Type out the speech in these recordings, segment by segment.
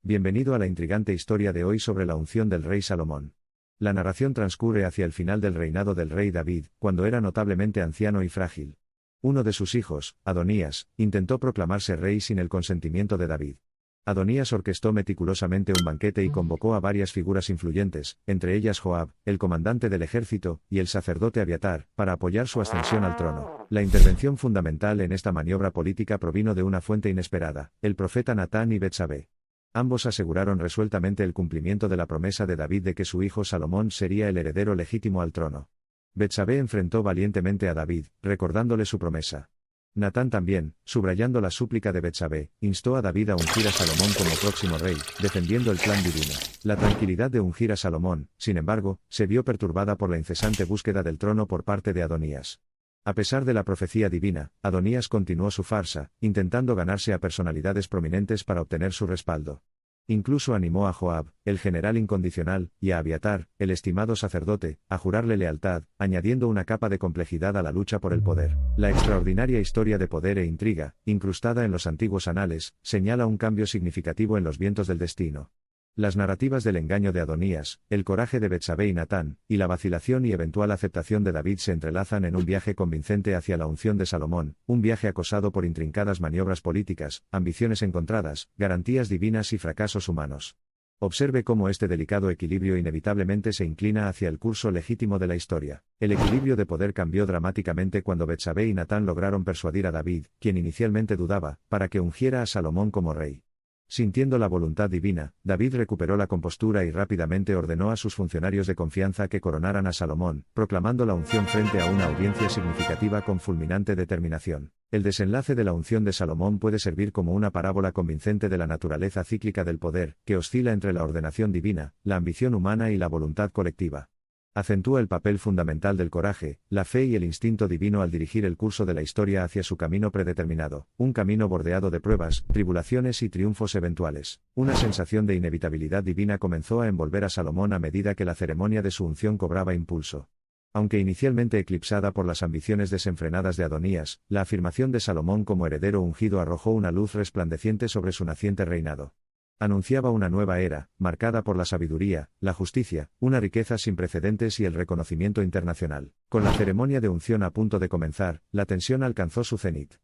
Bienvenido a la intrigante historia de hoy sobre la unción del rey Salomón. La narración transcurre hacia el final del reinado del rey David, cuando era notablemente anciano y frágil. Uno de sus hijos, Adonías, intentó proclamarse rey sin el consentimiento de David. Adonías orquestó meticulosamente un banquete y convocó a varias figuras influyentes, entre ellas Joab, el comandante del ejército, y el sacerdote Abiatar, para apoyar su ascensión al trono. La intervención fundamental en esta maniobra política provino de una fuente inesperada, el profeta Natán y Betsabé. Ambos aseguraron resueltamente el cumplimiento de la promesa de David de que su hijo Salomón sería el heredero legítimo al trono. Betsabé enfrentó valientemente a David, recordándole su promesa. Natán también, subrayando la súplica de Betsabé, instó a David a ungir a Salomón como próximo rey, defendiendo el plan divino. La tranquilidad de ungir a Salomón, sin embargo, se vio perturbada por la incesante búsqueda del trono por parte de Adonías. A pesar de la profecía divina, Adonías continuó su farsa, intentando ganarse a personalidades prominentes para obtener su respaldo. Incluso animó a Joab, el general incondicional, y a Abiatar, el estimado sacerdote, a jurarle lealtad, añadiendo una capa de complejidad a la lucha por el poder. La extraordinaria historia de poder e intriga, incrustada en los antiguos anales, señala un cambio significativo en los vientos del destino. Las narrativas del engaño de Adonías, el coraje de Betsabé y Natán, y la vacilación y eventual aceptación de David se entrelazan en un viaje convincente hacia la unción de Salomón, un viaje acosado por intrincadas maniobras políticas, ambiciones encontradas, garantías divinas y fracasos humanos. Observe cómo este delicado equilibrio inevitablemente se inclina hacia el curso legítimo de la historia. El equilibrio de poder cambió dramáticamente cuando Betsabé y Natán lograron persuadir a David, quien inicialmente dudaba, para que ungiera a Salomón como rey. Sintiendo la voluntad divina, David recuperó la compostura y rápidamente ordenó a sus funcionarios de confianza que coronaran a Salomón, proclamando la unción frente a una audiencia significativa con fulminante determinación. El desenlace de la unción de Salomón puede servir como una parábola convincente de la naturaleza cíclica del poder, que oscila entre la ordenación divina, la ambición humana y la voluntad colectiva. Acentúa el papel fundamental del coraje, la fe y el instinto divino al dirigir el curso de la historia hacia su camino predeterminado, un camino bordeado de pruebas, tribulaciones y triunfos eventuales. Una sensación de inevitabilidad divina comenzó a envolver a Salomón a medida que la ceremonia de su unción cobraba impulso. Aunque inicialmente eclipsada por las ambiciones desenfrenadas de Adonías, la afirmación de Salomón como heredero ungido arrojó una luz resplandeciente sobre su naciente reinado. Anunciaba una nueva era, marcada por la sabiduría, la justicia, una riqueza sin precedentes y el reconocimiento internacional. Con la ceremonia de unción a punto de comenzar, la tensión alcanzó su cenit.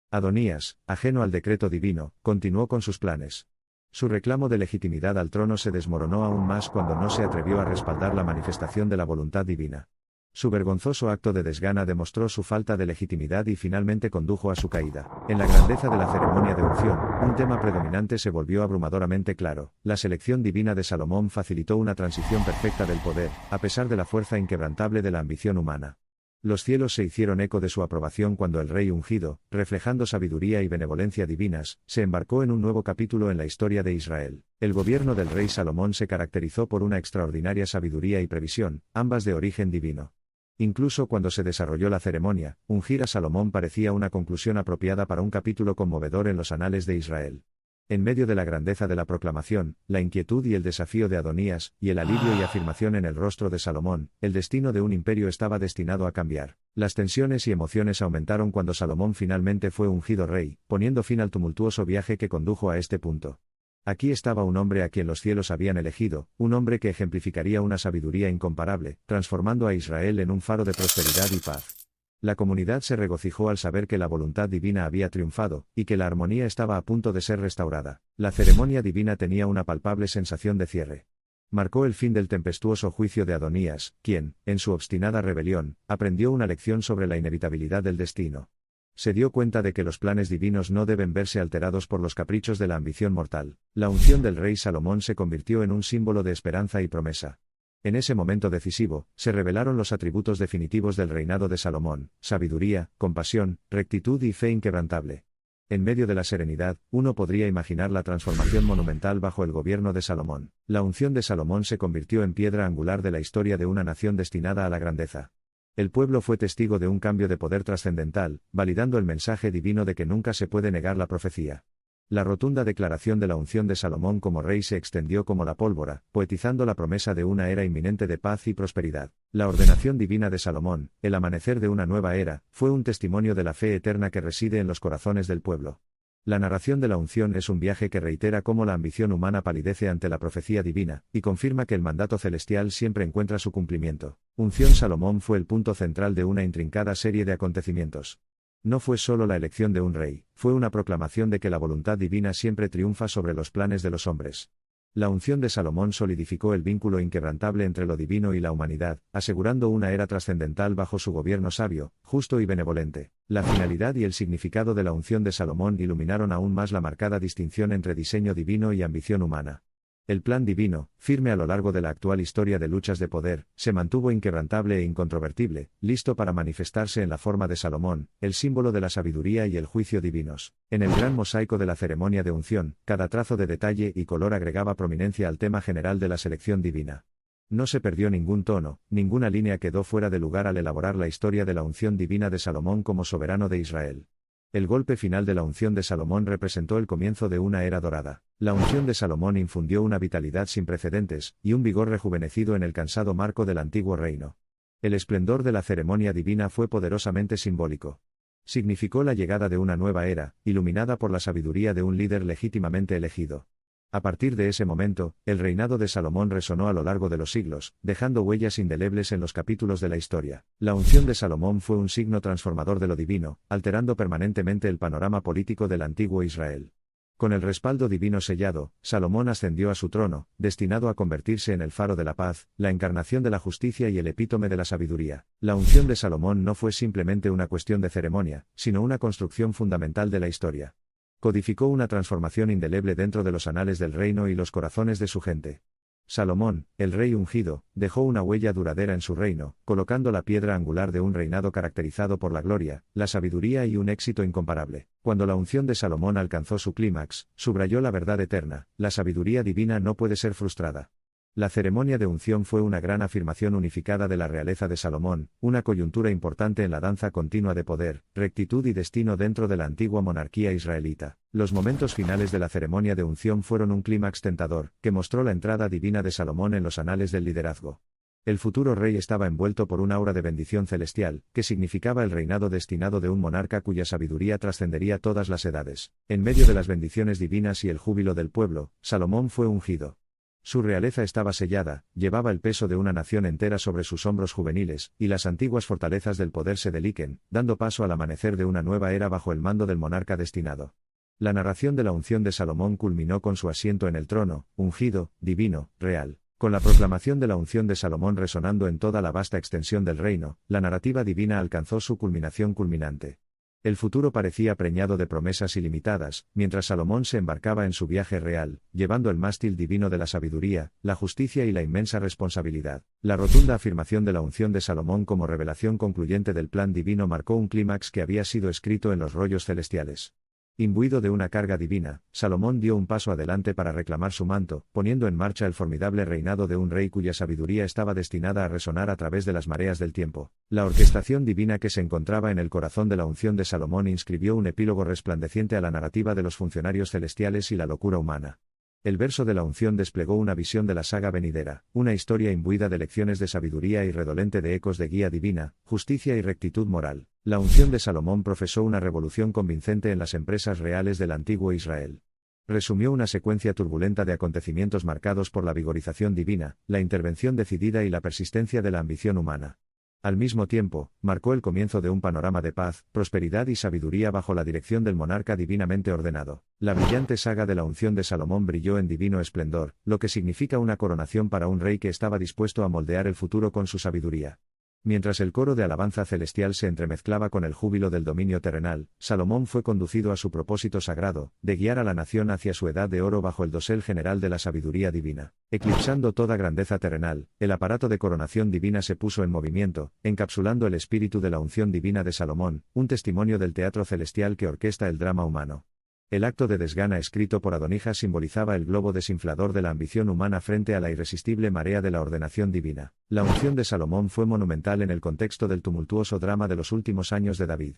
Adonías, ajeno al decreto divino, continuó con sus planes. Su reclamo de legitimidad al trono se desmoronó aún más cuando no se atrevió a respaldar la manifestación de la voluntad divina. Su vergonzoso acto de desgana demostró su falta de legitimidad y finalmente condujo a su caída. En la grandeza de la ceremonia de unción, un tema predominante se volvió abrumadoramente claro. La selección divina de Salomón facilitó una transición perfecta del poder, a pesar de la fuerza inquebrantable de la ambición humana. Los cielos se hicieron eco de su aprobación cuando el rey ungido, reflejando sabiduría y benevolencia divinas, se embarcó en un nuevo capítulo en la historia de Israel. El gobierno del rey Salomón se caracterizó por una extraordinaria sabiduría y previsión, ambas de origen divino. Incluso cuando se desarrolló la ceremonia, ungir a Salomón parecía una conclusión apropiada para un capítulo conmovedor en los anales de Israel. En medio de la grandeza de la proclamación, la inquietud y el desafío de Adonías, y el alivio y afirmación en el rostro de Salomón, el destino de un imperio estaba destinado a cambiar. Las tensiones y emociones aumentaron cuando Salomón finalmente fue ungido rey, poniendo fin al tumultuoso viaje que condujo a este punto. Aquí estaba un hombre a quien los cielos habían elegido, un hombre que ejemplificaría una sabiduría incomparable, transformando a Israel en un faro de prosperidad y paz. La comunidad se regocijó al saber que la voluntad divina había triunfado, y que la armonía estaba a punto de ser restaurada. La ceremonia divina tenía una palpable sensación de cierre. Marcó el fin del tempestuoso juicio de Adonías, quien, en su obstinada rebelión, aprendió una lección sobre la inevitabilidad del destino. Se dio cuenta de que los planes divinos no deben verse alterados por los caprichos de la ambición mortal. La unción del rey Salomón se convirtió en un símbolo de esperanza y promesa. En ese momento decisivo, se revelaron los atributos definitivos del reinado de Salomón: sabiduría, compasión, rectitud y fe inquebrantable. En medio de la serenidad, uno podría imaginar la transformación monumental bajo el gobierno de Salomón. La unción de Salomón se convirtió en piedra angular de la historia de una nación destinada a la grandeza. El pueblo fue testigo de un cambio de poder trascendental, validando el mensaje divino de que nunca se puede negar la profecía. La rotunda declaración de la unción de Salomón como rey se extendió como la pólvora, poetizando la promesa de una era inminente de paz y prosperidad. La ordenación divina de Salomón, el amanecer de una nueva era, fue un testimonio de la fe eterna que reside en los corazones del pueblo. La narración de la unción es un viaje que reitera cómo la ambición humana palidece ante la profecía divina, y confirma que el mandato celestial siempre encuentra su cumplimiento. Unción Salomón fue el punto central de una intrincada serie de acontecimientos. No fue solo la elección de un rey, fue una proclamación de que la voluntad divina siempre triunfa sobre los planes de los hombres. La unción de Salomón solidificó el vínculo inquebrantable entre lo divino y la humanidad, asegurando una era trascendental bajo su gobierno sabio, justo y benevolente. La finalidad y el significado de la unción de Salomón iluminaron aún más la marcada distinción entre diseño divino y ambición humana. El plan divino, firme a lo largo de la actual historia de luchas de poder, se mantuvo inquebrantable e incontrovertible, listo para manifestarse en la forma de Salomón, el símbolo de la sabiduría y el juicio divinos. En el gran mosaico de la ceremonia de unción, cada trazo de detalle y color agregaba prominencia al tema general de la selección divina. No se perdió ningún tono, ninguna línea quedó fuera de lugar al elaborar la historia de la unción divina de Salomón como soberano de Israel. El golpe final de la unción de Salomón representó el comienzo de una era dorada. La unción de Salomón infundió una vitalidad sin precedentes, y un vigor rejuvenecido en el cansado marco del antiguo reino. El esplendor de la ceremonia divina fue poderosamente simbólico. Significó la llegada de una nueva era, iluminada por la sabiduría de un líder legítimamente elegido. A partir de ese momento, el reinado de Salomón resonó a lo largo de los siglos, dejando huellas indelebles en los capítulos de la historia. La unción de Salomón fue un signo transformador de lo divino, alterando permanentemente el panorama político del antiguo Israel. Con el respaldo divino sellado, Salomón ascendió a su trono, destinado a convertirse en el faro de la paz, la encarnación de la justicia y el epítome de la sabiduría. La unción de Salomón no fue simplemente una cuestión de ceremonia, sino una construcción fundamental de la historia. Codificó una transformación indeleble dentro de los anales del reino y los corazones de su gente. Salomón, el rey ungido, dejó una huella duradera en su reino, colocando la piedra angular de un reinado caracterizado por la gloria, la sabiduría y un éxito incomparable. Cuando la unción de Salomón alcanzó su clímax, subrayó la verdad eterna: la sabiduría divina no puede ser frustrada. La ceremonia de unción fue una gran afirmación unificada de la realeza de Salomón, una coyuntura importante en la danza continua de poder, rectitud y destino dentro de la antigua monarquía israelita. Los momentos finales de la ceremonia de unción fueron un clímax tentador, que mostró la entrada divina de Salomón en los anales del liderazgo. El futuro rey estaba envuelto por un aura de bendición celestial, que significaba el reinado destinado de un monarca cuya sabiduría trascendería todas las edades. En medio de las bendiciones divinas y el júbilo del pueblo, Salomón fue ungido. Su realeza estaba sellada, llevaba el peso de una nación entera sobre sus hombros juveniles, y las antiguas fortalezas del poder se deliquen, dando paso al amanecer de una nueva era bajo el mando del monarca destinado. La narración de la unción de Salomón culminó con su asiento en el trono, ungido, divino, real. Con la proclamación de la unción de Salomón resonando en toda la vasta extensión del reino, la narrativa divina alcanzó su culminación culminante. El futuro parecía preñado de promesas ilimitadas, mientras Salomón se embarcaba en su viaje real, llevando el mástil divino de la sabiduría, la justicia y la inmensa responsabilidad. La rotunda afirmación de la unción de Salomón como revelación concluyente del plan divino marcó un clímax que había sido escrito en los rollos celestiales. Imbuido de una carga divina, Salomón dio un paso adelante para reclamar su manto, poniendo en marcha el formidable reinado de un rey cuya sabiduría estaba destinada a resonar a través de las mareas del tiempo. La orquestación divina que se encontraba en el corazón de la unción de Salomón inscribió un epílogo resplandeciente a la narrativa de los funcionarios celestiales y la locura humana. El verso de la unción desplegó una visión de la saga venidera, una historia imbuida de lecciones de sabiduría y redolente de ecos de guía divina, justicia y rectitud moral. La unción de Salomón profesó una revolución convincente en las empresas reales del antiguo Israel. Resumió una secuencia turbulenta de acontecimientos marcados por la vigorización divina, la intervención decidida y la persistencia de la ambición humana. Al mismo tiempo, marcó el comienzo de un panorama de paz, prosperidad y sabiduría bajo la dirección del monarca divinamente ordenado. La brillante saga de la unción de Salomón brilló en divino esplendor, lo que significa una coronación para un rey que estaba dispuesto a moldear el futuro con su sabiduría. Mientras el coro de alabanza celestial se entremezclaba con el júbilo del dominio terrenal, Salomón fue conducido a su propósito sagrado, de guiar a la nación hacia su edad de oro bajo el dosel general de la sabiduría divina. Eclipsando toda grandeza terrenal, el aparato de coronación divina se puso en movimiento, encapsulando el espíritu de la unción divina de Salomón, un testimonio del teatro celestial que orquesta el drama humano. El acto de desgana escrito por Adonija simbolizaba el globo desinflador de la ambición humana frente a la irresistible marea de la ordenación divina. La unción de Salomón fue monumental en el contexto del tumultuoso drama de los últimos años de David.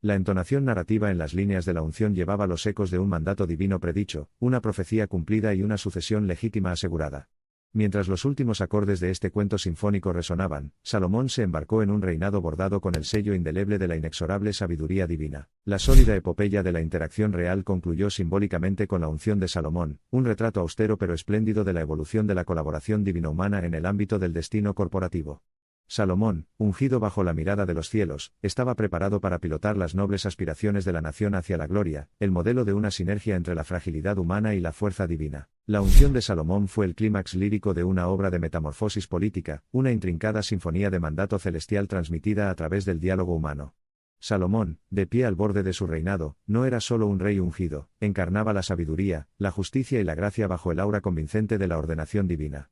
La entonación narrativa en las líneas de la unción llevaba los ecos de un mandato divino predicho, una profecía cumplida y una sucesión legítima asegurada. Mientras los últimos acordes de este cuento sinfónico resonaban, Salomón se embarcó en un reinado bordado con el sello indeleble de la inexorable sabiduría divina. La sólida epopeya de la interacción real concluyó simbólicamente con la unción de Salomón, un retrato austero pero espléndido de la evolución de la colaboración divino-humana en el ámbito del destino corporativo. Salomón, ungido bajo la mirada de los cielos, estaba preparado para pilotar las nobles aspiraciones de la nación hacia la gloria, el modelo de una sinergia entre la fragilidad humana y la fuerza divina. La unción de Salomón fue el clímax lírico de una obra de metamorfosis política, una intrincada sinfonía de mandato celestial transmitida a través del diálogo humano. Salomón, de pie al borde de su reinado, no era solo un rey ungido, encarnaba la sabiduría, la justicia y la gracia bajo el aura convincente de la ordenación divina.